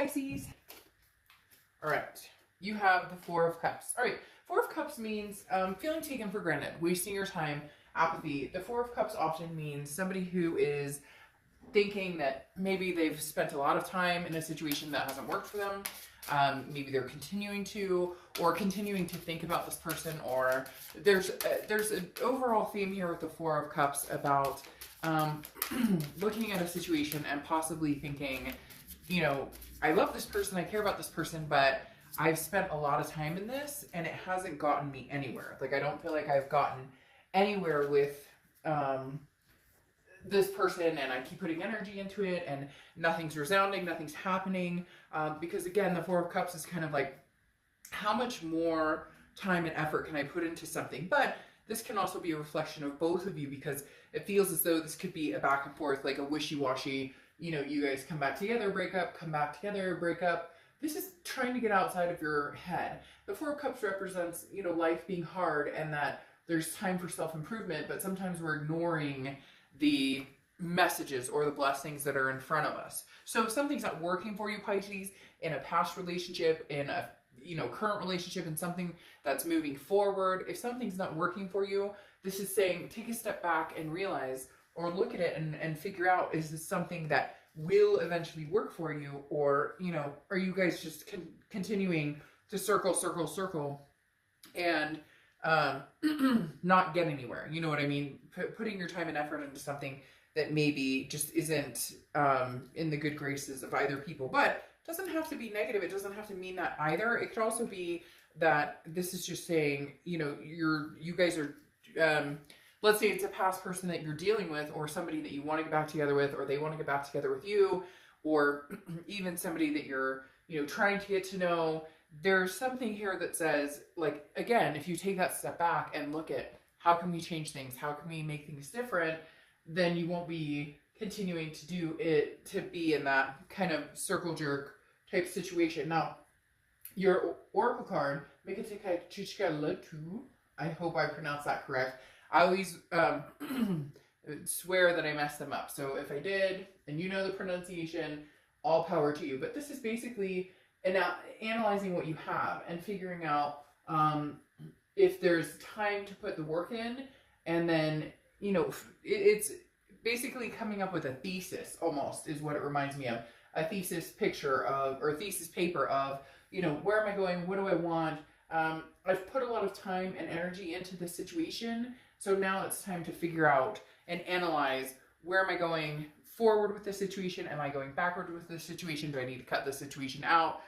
Pisces. All right, you have the Four of Cups. All right, Four of Cups means feeling taken for granted, wasting your time, apathy. The Four of Cups often means somebody who is thinking that maybe they've spent a lot of time in a situation that hasn't worked for them. Maybe they're continuing to think about this person, or there's an overall theme here with the Four of Cups about looking at a situation and possibly thinking, you know, I love this person, I care about this person, but I've spent a lot of time in this and it hasn't gotten me anywhere. Like, I don't feel like I've gotten anywhere with this person, and I keep putting energy into it and nothing's resounding, nothing's happening. Because again, the Four of Cups is kind of like, how much more time and effort can I put into something? But this can also be a reflection of both of you, because it feels as though this could be a back and forth, like a wishy-washy, you know, you guys come back together, break up, come back together, break up. This is trying to get outside of your head. The Four of Cups represents, you know, life being hard and that there's time for self-improvement, but sometimes we're ignoring the messages or the blessings that are in front of us. So if something's not working for you, Pisces, in a past relationship, in a, you know, current relationship, in something that's moving forward, if something's not working for you, this is saying take a step back and realize, or look at it and figure out, is this something that will eventually work for you? Or, you know, are you guys just continuing to circle and not get anywhere? You know what I mean? Putting your time and effort into something that maybe just isn't in the good graces of either people. But it doesn't have to be negative. It doesn't have to mean that either. It could also be that this is just saying, you know, you guys are, let's say it's a past person that you're dealing with, or somebody that you want to get back together with, or they want to get back together with you, or even somebody that you're, you know, trying to get to know. There's something here that says, like, again, if you take that step back and look at how can we change things, how can we make things different, then you won't be continuing to do it, to be in that kind of circle jerk type situation. Now, your oracle card, I hope I pronounced that correct. I always swear that I messed them up. So if I did, and you know the pronunciation, all power to you. But this is basically analyzing what you have and figuring out if there's time to put the work in, and then, you know, it's basically coming up with a thesis, almost, is what it reminds me of. A thesis picture of, or a thesis paper of, you know, where am I going? What do I want? I've put a lot of time and energy into this situation, so now it's time to figure out and analyze, where am I going forward with this situation? Am I going backward with this situation? Do I need to cut this situation out?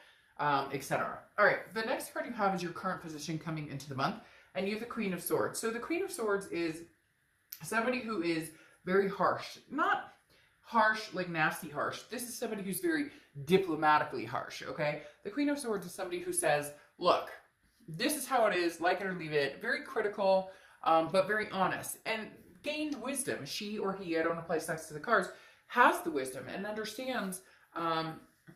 Etc. All right, the next card you have is your current position coming into the month, and you have the Queen of Swords. So the Queen of Swords is somebody who is very harsh, not harsh like nasty harsh. This is somebody who's very diplomatically harsh, okay? The Queen of Swords is somebody who says, look, this is how it is, like it or leave it. Very critical, but very honest, and gained wisdom. She or he, I don't apply sex to the cards, has the wisdom and understands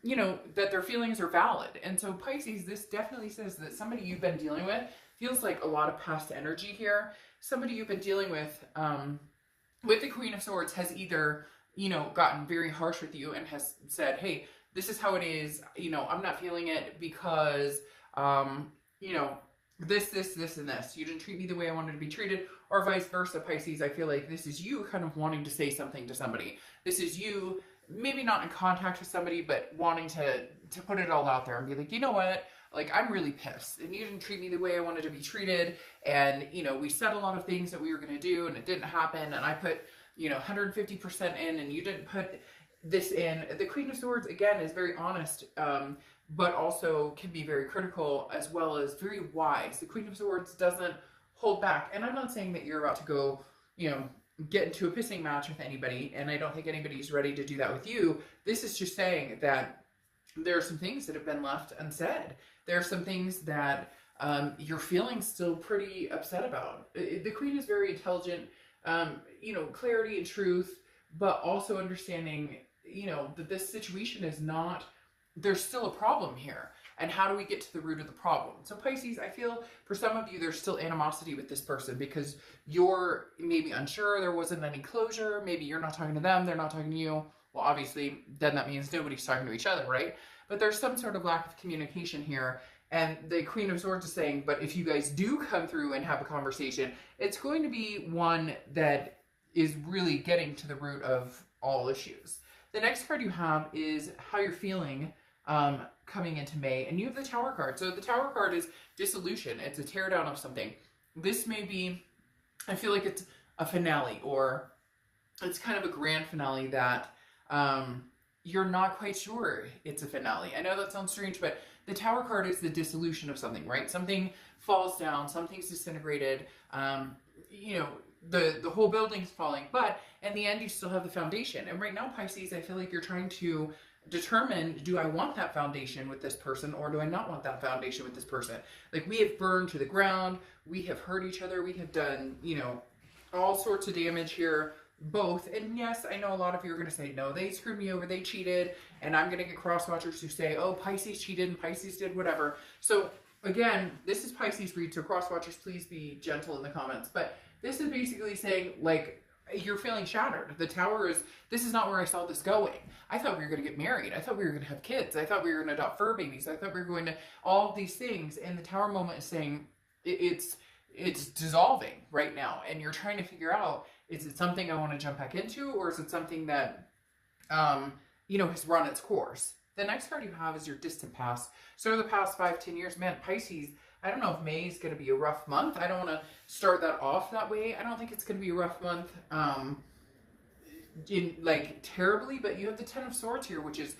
you know, that their feelings are valid. And so Pisces, this definitely says that somebody you've been dealing with feels like a lot of past energy here. Somebody you've been dealing with the Queen of Swords has either, you know, gotten very harsh with you and has said, hey, this is how it is, you know, I'm not feeling it because, you know, this, and this. You didn't treat me the way I wanted to be treated, or vice versa, Pisces. I feel like this is you kind of wanting to say something to somebody. This is you maybe not in contact with somebody, but wanting to put it all out there and be like, you know what, like, I'm really pissed, and you didn't treat me the way I wanted to be treated, and, you know, we said a lot of things that we were going to do, and it didn't happen, and I put, you know, 150% in, and you didn't put this in. The Queen of Swords, again, is very honest, but also can be very critical, as well as very wise. The Queen of Swords doesn't hold back, and I'm not saying that you're about to go, you know, get into a pissing match with anybody, and I don't think anybody's ready to do that with you. This is just saying that there are some things that have been left unsaid. There are some things that you're feeling still pretty upset about. The Queen is very intelligent, you know, clarity and truth, but also understanding, you know, that this situation is not, there's still a problem here. And how do we get to the root of the problem? So Pisces, I feel for some of you, there's still animosity with this person because you're maybe unsure, there wasn't any closure, maybe you're not talking to them, they're not talking to you. Well, obviously, then that means nobody's talking to each other, right? but there's some sort of lack of communication here. And the Queen of Swords is saying, but if you guys do come through and have a conversation, it's going to be one that is really getting to the root of all issues. The next card you have is how you're feeling coming into May, and you have the Tower card. So the Tower card is dissolution. It's a teardown of something. This may be, I feel like it's a finale, or it's kind of a grand finale that you're not quite sure it's a finale. I know that sounds strange, but the Tower card is the dissolution of something, right? Something falls down, something's disintegrated, you know, the whole building's falling, but in the end you still have the foundation. And right now, Pisces, I feel like you're trying to determine, do I want that foundation with this person, or do I not want that foundation with this person? Like, we have burned to the ground, we have hurt each other, we have done, you know, all sorts of damage here, both. And yes, I know a lot of you are going to say, no, they screwed me over, they cheated, and I'm going to get cross-watchers who say, oh, Pisces cheated and Pisces did whatever. So again, this is Pisces read, so cross-watchers, please be gentle in the comments, but this is basically saying, like, you're feeling shattered. The Tower is, this is not where I saw this going. I thought we were going to get married. I thought we were going to have kids. I thought we were going to adopt fur babies. I thought we were going to, all of these things. And the Tower moment is saying it's dissolving right now. And you're trying to figure out, is it something I want to jump back into, or is it something that, you know, has run its course? The next card you have is your distant past. So the past 5-10 years, man, Pisces, I don't know if May is going to be a rough month. I don't want to start that off that way. I don't think it's going to be a rough month, like terribly, but you have the Ten of Swords here, which is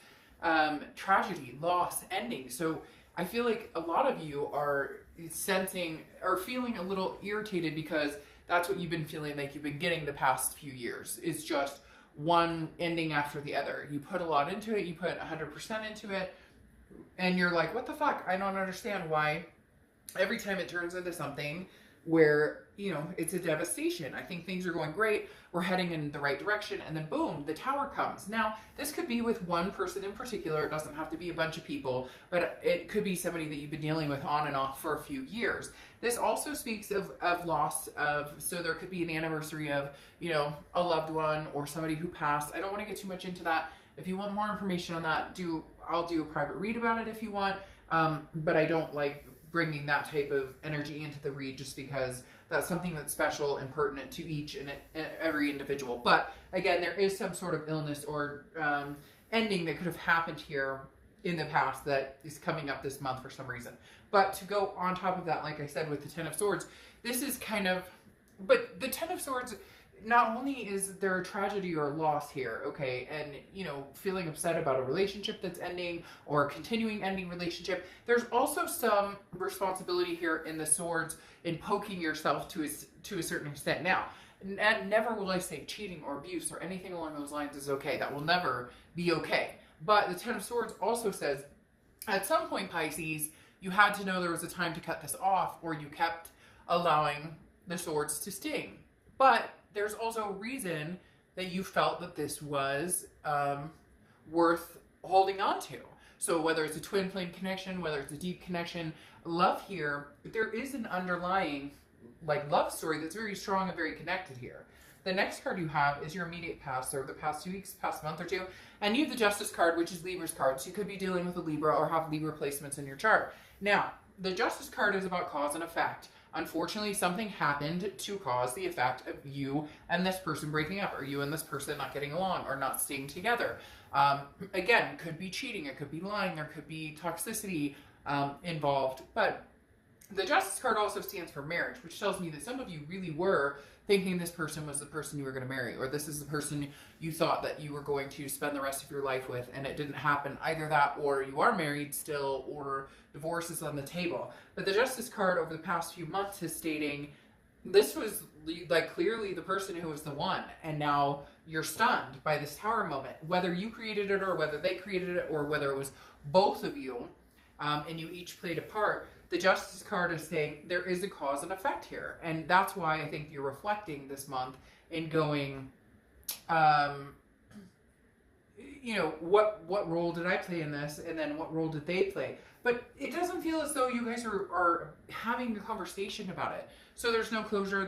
tragedy, loss, ending. So I feel like a lot of you are sensing or feeling a little irritated because that's what you've been feeling like you've been getting the past few years. It's just one ending after the other. You put a lot into it. You put 100% into it. And you're like, what the fuck? I don't understand why every time it turns into something where, you know, it's a devastation. I think things are going great. We're heading in the right direction. And then boom, the Tower comes. Now, this could be with one person in particular. It doesn't have to be a bunch of people, but it could be somebody that you've been dealing with on and off for a few years. This also speaks of loss of, so there could be an anniversary of, you know, a loved one or somebody who passed. I don't want to get too much into that. If you want more information on that, I'll do a private read about it if you want. But I don't like bringing that type of energy into the read just because that's something that's special and pertinent to each and every individual. But again, there is some sort of illness or ending that could have happened here in the past that is coming up this month for some reason. But to go on top of that, like I said, with the Ten of Swords, this is kind of, but the Ten of Swords, not only is there a tragedy or a loss here, okay, and, you know, feeling upset about a relationship that's ending or a continuing ending relationship, there's also some responsibility here in the Swords in poking yourself to a certain extent. Now, never will I say cheating or abuse or anything along those lines is okay. That will never be okay. But the Ten of Swords also says, at some point, Pisces, you had to know there was a time to cut this off, or you kept allowing the swords to sting. But there's also a reason that you felt that this was worth holding on to. So whether it's a twin flame connection, whether it's a deep connection, love here, there is an underlying like love story that's very strong and very connected here. The next card you have is your immediate past, or the past 2 weeks, past month or two, and you have the Justice card, which is Libra's card. So you could be dealing with a Libra or have Libra placements in your chart. Now, the Justice card is about cause and effect. Unfortunately, something happened to cause the effect of you and this person breaking up, or you and this person not getting along, or not staying together. Again, it could be cheating, it could be lying, there could be toxicity involved. But the Justice card also stands for marriage, which tells me that some of you really were thinking this person was the person you were going to marry, or this is the person you thought that you were going to spend the rest of your life with, and it didn't happen. Either that, or you are married still, or divorce is on the table. But the Justice card over the past few months is stating this was like clearly the person who was the one, and now you're stunned by this Tower moment. Whether you created it, or whether they created it, or whether it was both of you, and you each played a part, the Justice card is saying there is a cause and effect here. And that's why I think you're reflecting this month in going, you know, what role did I play in this? And then what role did they play? But it doesn't feel as though you guys are having a conversation about it. So there's no closure.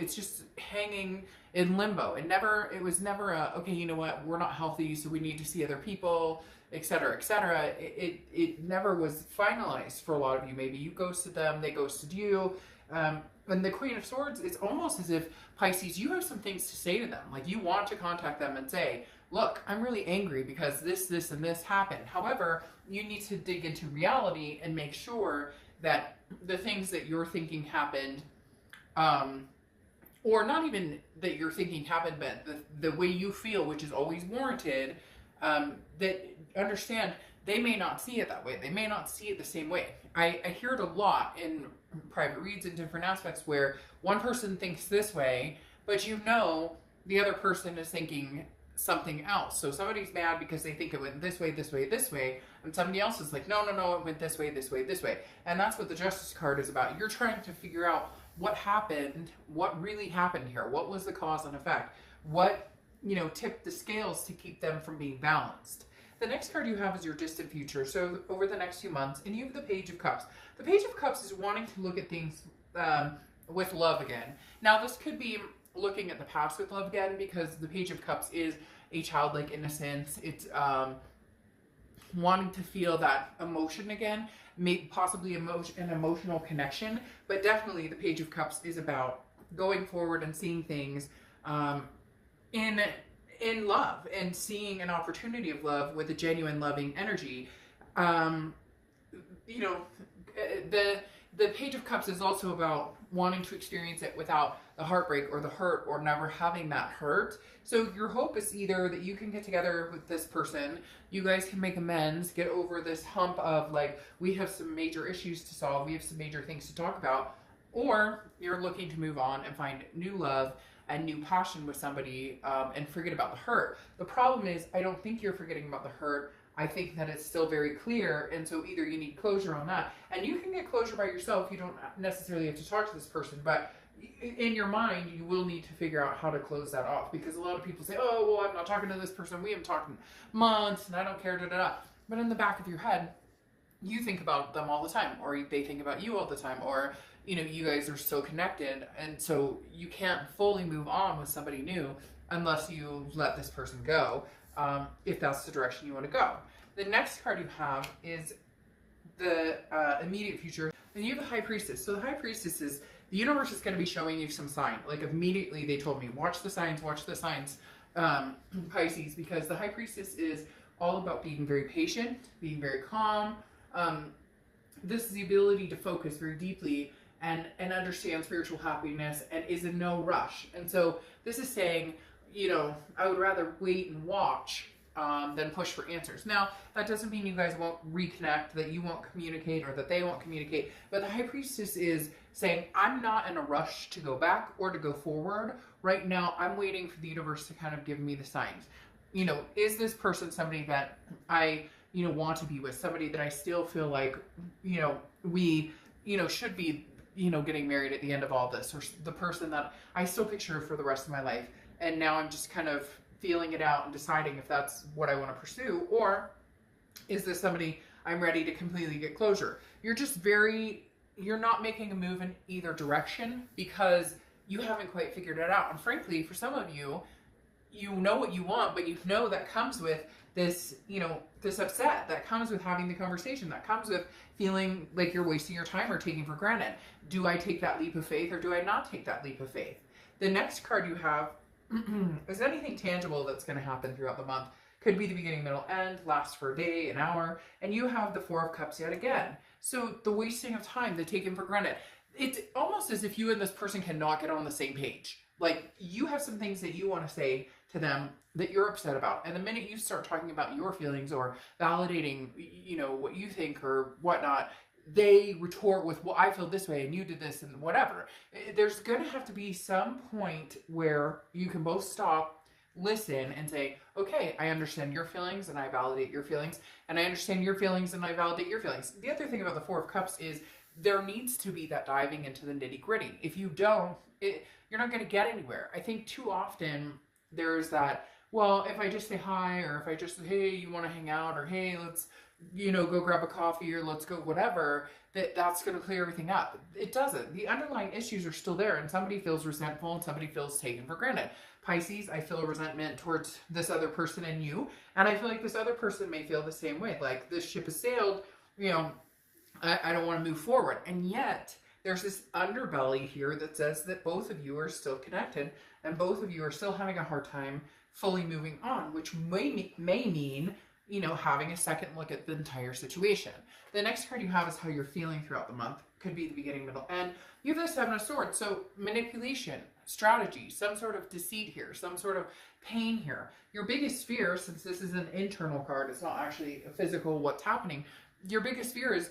It's just hanging in limbo. It was never a, okay, you know what, we're not healthy, so we need to see other people. etc., etc. It never was finalized for a lot of you. Maybe you ghosted them, they ghosted you. And the Queen of Swords, it's almost as if, Pisces, you have some things to say to them. Like, you want to contact them and say, look, I'm really angry because this, and this happened. However, you need to dig into reality and make sure that the things that you're thinking happened, or not even that you're thinking happened, but the way you feel, which is always warranted, that understand they may not see it that way. They may not see it the same way. I hear it a lot in private reads in different aspects where one person thinks this way, but you know the other person is thinking something else. So somebody's mad because they think it went this way, this way, this way, and somebody else is like, no, it went this way, this way, this way. And that's what the Justice card is about. You're trying to figure out what happened, what really happened here, what was the cause and effect, what, tipped the scales to keep them from being balanced. The next card you have is your distant future, so over the next few months, and you have the Page of Cups. The Page of Cups is wanting to look at things with love again. Now, this could be looking at the past with love again, because the Page of Cups is a childlike innocence. It's wanting to feel that emotion again, maybe possibly an emotional connection, but definitely the Page of Cups is about going forward and seeing things in love and seeing an opportunity of love with a genuine loving energy. The Page of Cups is also about wanting to experience it without the heartbreak or the hurt or never having that hurt. So your hope is either that you can get together with this person, you guys can make amends, get over this hump of like, we have some major issues to solve, we have some major things to talk about, or you're looking to move on and find new love and new passion with somebody, and forget about the hurt. The problem is, I don't think you're forgetting about the hurt. I think that it's still very clear, and so either you need closure on that, and you can get closure by yourself. You don't necessarily have to talk to this person, but in your mind, you will need to figure out how to close that off, because a lot of people say, oh, well, I'm not talking to this person, we haven't talked in months, and I don't care, da-da-da. But in the back of your head, you think about them all the time, or they think about you all the time, or you guys are so connected, and so you can't fully move on with somebody new unless you let this person go, if that's the direction you want to go. The next card you have is the immediate future, and you have the High Priestess. So the High Priestess is, the universe is going to be showing you some sign. Like, immediately they told me, watch the signs, Pisces, because the High Priestess is all about being very patient, being very calm. This is the ability to focus very deeply and understand spiritual happiness and is in no rush. And so this is saying, I would rather wait and watch than push for answers. Now, that doesn't mean you guys won't reconnect, that you won't communicate, or that they won't communicate. But the High Priestess is saying, I'm not in a rush to go back or to go forward. Right now, I'm waiting for the universe to kind of give me the signs. Is this person somebody that I, want to be with? Somebody that I still feel like, we, should be, getting married at the end of all this, or the person that I still picture for the rest of my life. And now I'm just kind of feeling it out and deciding if that's what I want to pursue, or is this somebody I'm ready to completely get closure? You're not making a move in either direction because you haven't quite figured it out. And frankly, for some of you, you know what you want, but that comes with this, this upset, that comes with having the conversation, that comes with feeling like you're wasting your time or taking for granted. Do I take that leap of faith, or do I not take that leap of faith? The next card you have is anything tangible that's going to happen throughout the month. Could be the beginning, middle, end, last for a day, an hour, and you have the Four of Cups yet again. So the wasting of time, the taken for granted. It's almost as if you and this person cannot get on the same page. Like, you have some things that you want to say to them that you're upset about, and the minute you start talking about your feelings or validating, what you think or whatnot, they retort with, well, I feel this way and you did this and whatever. There's going to have to be some point where you can both stop, listen, and say, okay, I understand your feelings and I validate your feelings, and I understand your feelings and I validate your feelings. The other thing about the Four of Cups is there needs to be that diving into the nitty gritty. If you don't, you're not going to get anywhere. I think too often there's that, well, if I just say hi, or if I just say, hey, you want to hang out, or hey, let's you know, go grab a coffee or let's go whatever, that's going to clear everything up. It doesn't. The underlying issues are still there, and somebody feels resentful and somebody feels taken for granted. Pisces, I feel a resentment towards this other person and you, and I feel like this other person may feel the same way. Like, this ship has sailed, you know, I don't want to move forward. And yet there's this underbelly here that says that both of you are still connected and both of you are still having a hard time fully moving on, which may mean, you know, having a second look at the entire situation. The next card you have is how you're feeling throughout the month. Could be the beginning, middle, end. You have the Seven of Swords. So manipulation, strategy, some sort of deceit here, some sort of pain here. Your biggest fear, since this is an internal card, it's not actually a physical what's happening. Your biggest fear is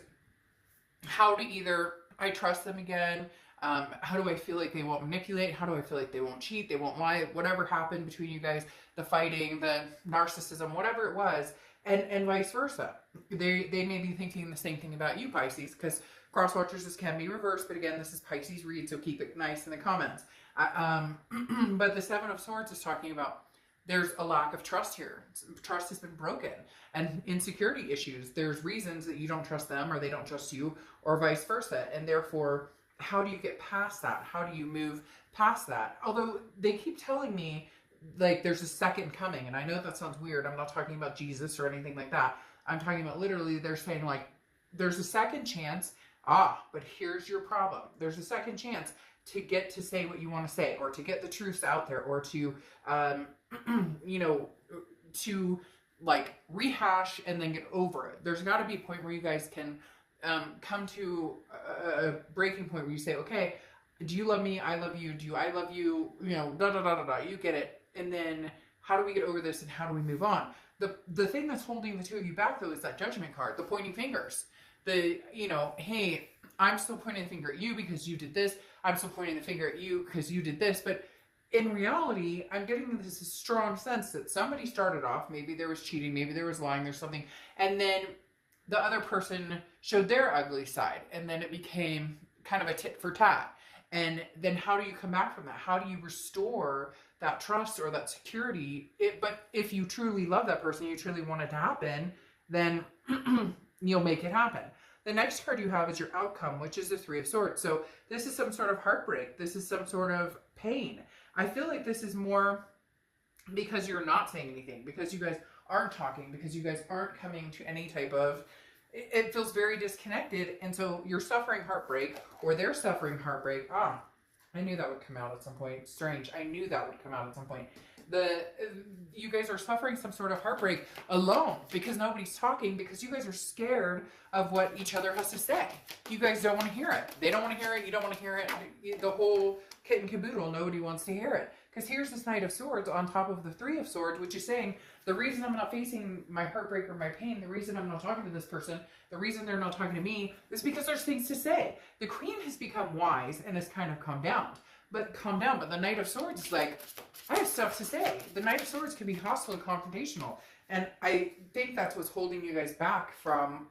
how to either, I trust them again, how do I feel like they won't manipulate? How do I feel like they won't cheat? They won't lie? Whatever happened between you guys, the fighting, the narcissism, whatever it was, and vice versa. They may be thinking the same thing about you, Pisces, because cross watchers, this can be reversed, but again, this is Pisces read, so keep it nice in the comments. But the Seven of Swords is talking about there's a lack of trust here. Trust has been broken. And insecurity issues, there's reasons that you don't trust them or they don't trust you, or vice versa. And therefore, how do you get past that? How do you move past that? Although they keep telling me, like, there's a second coming. And I know that sounds weird. I'm not talking about Jesus or anything like that. I'm talking about literally, they're saying, like, there's a second chance. But here's your problem. There's a second chance to get to say what you want to say, or to get the truths out there, or to, you know, to like rehash and then get over it. There's got to be a point where you guys can come to a breaking point where you say, okay, do you love me? I love you. Do I love you? You know, da da da da da. You get it. And then how do we get over this and how do we move on? The thing that's holding the two of you back, though, is that Judgment card, the pointing fingers. The, you know, hey, I'm still pointing the finger at you because you did this. I'm still pointing the finger at you because you did this. But in reality, I'm getting this strong sense that somebody started off, maybe there was cheating, maybe there was lying, there's something, and then the other person showed their ugly side, and then it became kind of a tit for tat. And then how do you come back from that? How do you restore that trust or that security? But if you truly love that person, you truly want it to happen, then you'll make it happen. The next card you have is your outcome, which is the Three of Swords. So this is some sort of heartbreak. This is some sort of pain. I feel like this is more because you're not saying anything, because you guys aren't talking, because you guys aren't coming to any type of, it feels very disconnected. And so you're suffering heartbreak, or they're suffering heartbreak. I knew that would come out at some point. Strange. I knew that would come out at some point. You guys are suffering some sort of heartbreak alone because nobody's talking, because you guys are scared of what each other has to say. You guys don't want to hear it. They don't want to hear it. You don't want to hear it. The whole kit and caboodle, nobody wants to hear it. Because here's this Knight of Swords on top of the Three of Swords, which is saying the reason I'm not facing my heartbreak or my pain, the reason I'm not talking to this person, the reason they're not talking to me is because there's things to say. The Queen has become wise and has kind of calmed down. But the Knight of Swords is like, I have stuff to say. The Knight of Swords can be hostile and confrontational. And I think that's what's holding you guys back from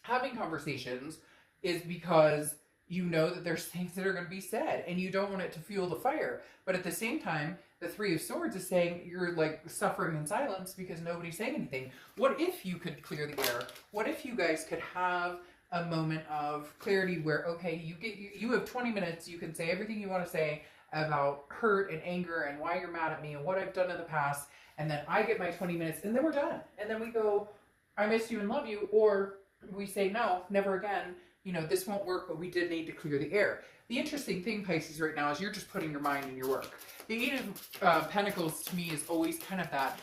having conversations, is because you know that there's things that are going to be said and you don't want it to fuel the fire. But at the same time, the Three of Swords is saying you're like suffering in silence because nobody's saying anything. What if you could clear the air? What if you guys could have a moment of clarity where, okay, you have 20 minutes, you can say everything you want to say about hurt and anger and why you're mad at me and what I've done in the past, and then I get my 20 minutes and then we're done. And then we go, I miss you and love you, or we say, no, never again, you know, this won't work, but we did need to clear the air. The interesting thing, Pisces, right now is you're just putting your mind in your work. The Eight of Pentacles to me is always kind of that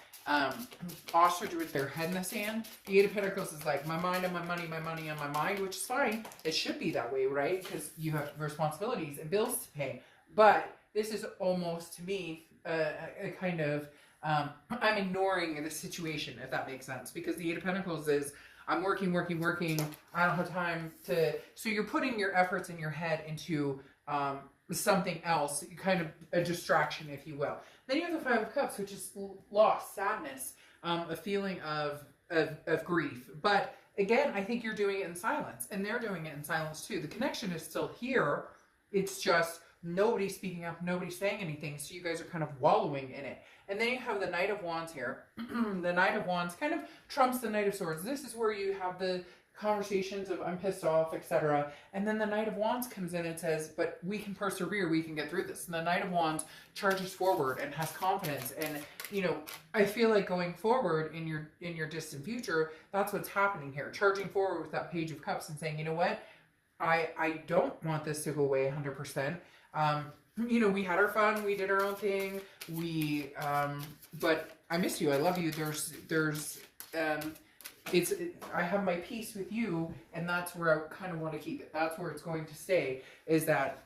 ostrich with their head in the sand. The Eight of Pentacles is like my mind on my money on my mind, which is fine. It should be that way, right? Because you have responsibilities and bills to pay. But this is almost, to me, a kind of, I'm ignoring the situation, if that makes sense. Because the Eight of Pentacles is, I'm working. I don't have time to, so you're putting your efforts in your head into something else, kind of a distraction, if you will. Then you have the Five of Cups, which is loss, sadness, a feeling of grief. But again, I think you're doing it in silence, and they're doing it in silence too. The connection is still here. It's just nobody's speaking up, nobody's saying anything, so you guys are kind of wallowing in it. And then you have the Knight of Wands here. The Knight of Wands kind of trumps the Knight of Swords. This is where you have the conversations of I'm pissed off, etc. And then the Knight of Wands comes in and says, but we can persevere, we can get through this. And the Knight of Wands charges forward and has confidence. And, you know, I feel like going forward in your distant future, that's what's happening here. Charging forward with that Page of Cups and saying, you know what, I don't want this to go away 100%. You know, we had our fun, we did our own thing, but I miss you, I love you. I have my peace with you, and that's where I kind of want to keep it. That's where it's going to stay, is that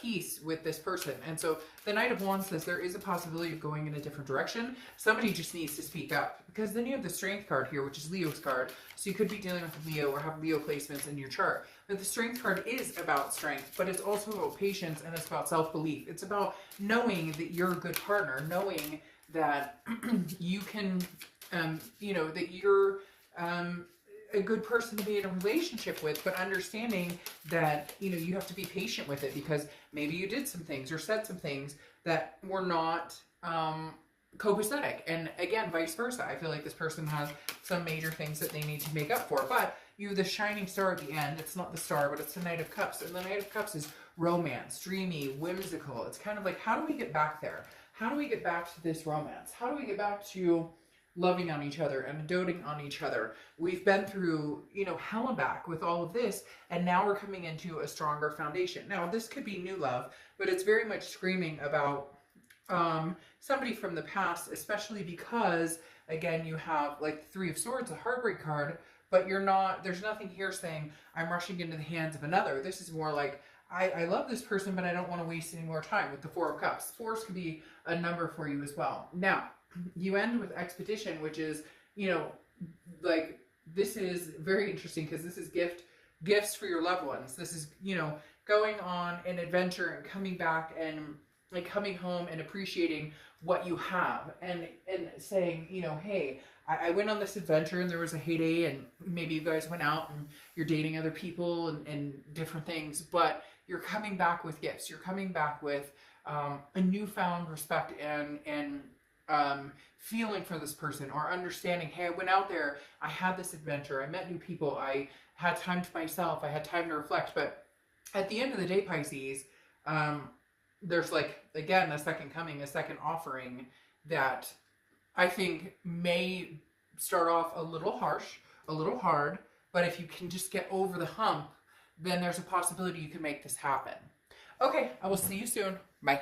peace with this person. And so the Knight of Wands says there is a possibility of going in a different direction. Somebody just needs to speak up, because then you have the Strength card here, which is Leo's card. So you could be dealing with Leo or have Leo placements in your chart. But the Strength card is about strength, but it's also about patience, and it's about self-belief. It's about knowing that you're a good partner, knowing that you can, you know, that you're a good person to be in a relationship with, but understanding that, you know, you have to be patient with it, because maybe you did some things or said some things that were not copacetic. And again, vice versa. I feel like this person has some major things that they need to make up for. But you have the shining star at the end. It's not the star, but it's the Knight of Cups. And the Knight of Cups is romance, dreamy, whimsical. It's kind of like, how do we get back there? How do we get back to this romance? How do we get back to loving on each other and doting on each other? We've been through, you know, hell and back with all of this, and now we're coming into a stronger foundation. Now, this could be new love, but it's very much screaming about somebody from the past, especially because, again, you have like the Three of Swords, a heartbreak card, but you're not, there's nothing here saying I'm rushing into the hands of another. This is more like, I love this person, but I don't want to waste any more time, with the Four of Cups. Fours could be a number for you as well. Now, you end with Expedition, which is, you know, like, this is very interesting, because this is gifts for your loved ones. This is, you know, going on an adventure and coming back and like coming home and appreciating what you have, and saying, you know, hey, I went on this adventure and there was a heyday, and maybe you guys went out and you're dating other people and different things, but you're coming back with gifts. You're coming back with a newfound respect and feeling for this person, or understanding, hey, I went out there, I had this adventure, I met new people, I had time to myself, I had time to reflect. But at the end of the day, Pisces, there's like, again, a second coming, a second offering that I think may start off a little harsh, a little hard, but if you can just get over the hump, then there's a possibility you can make this happen. Okay, I will see you soon. Bye.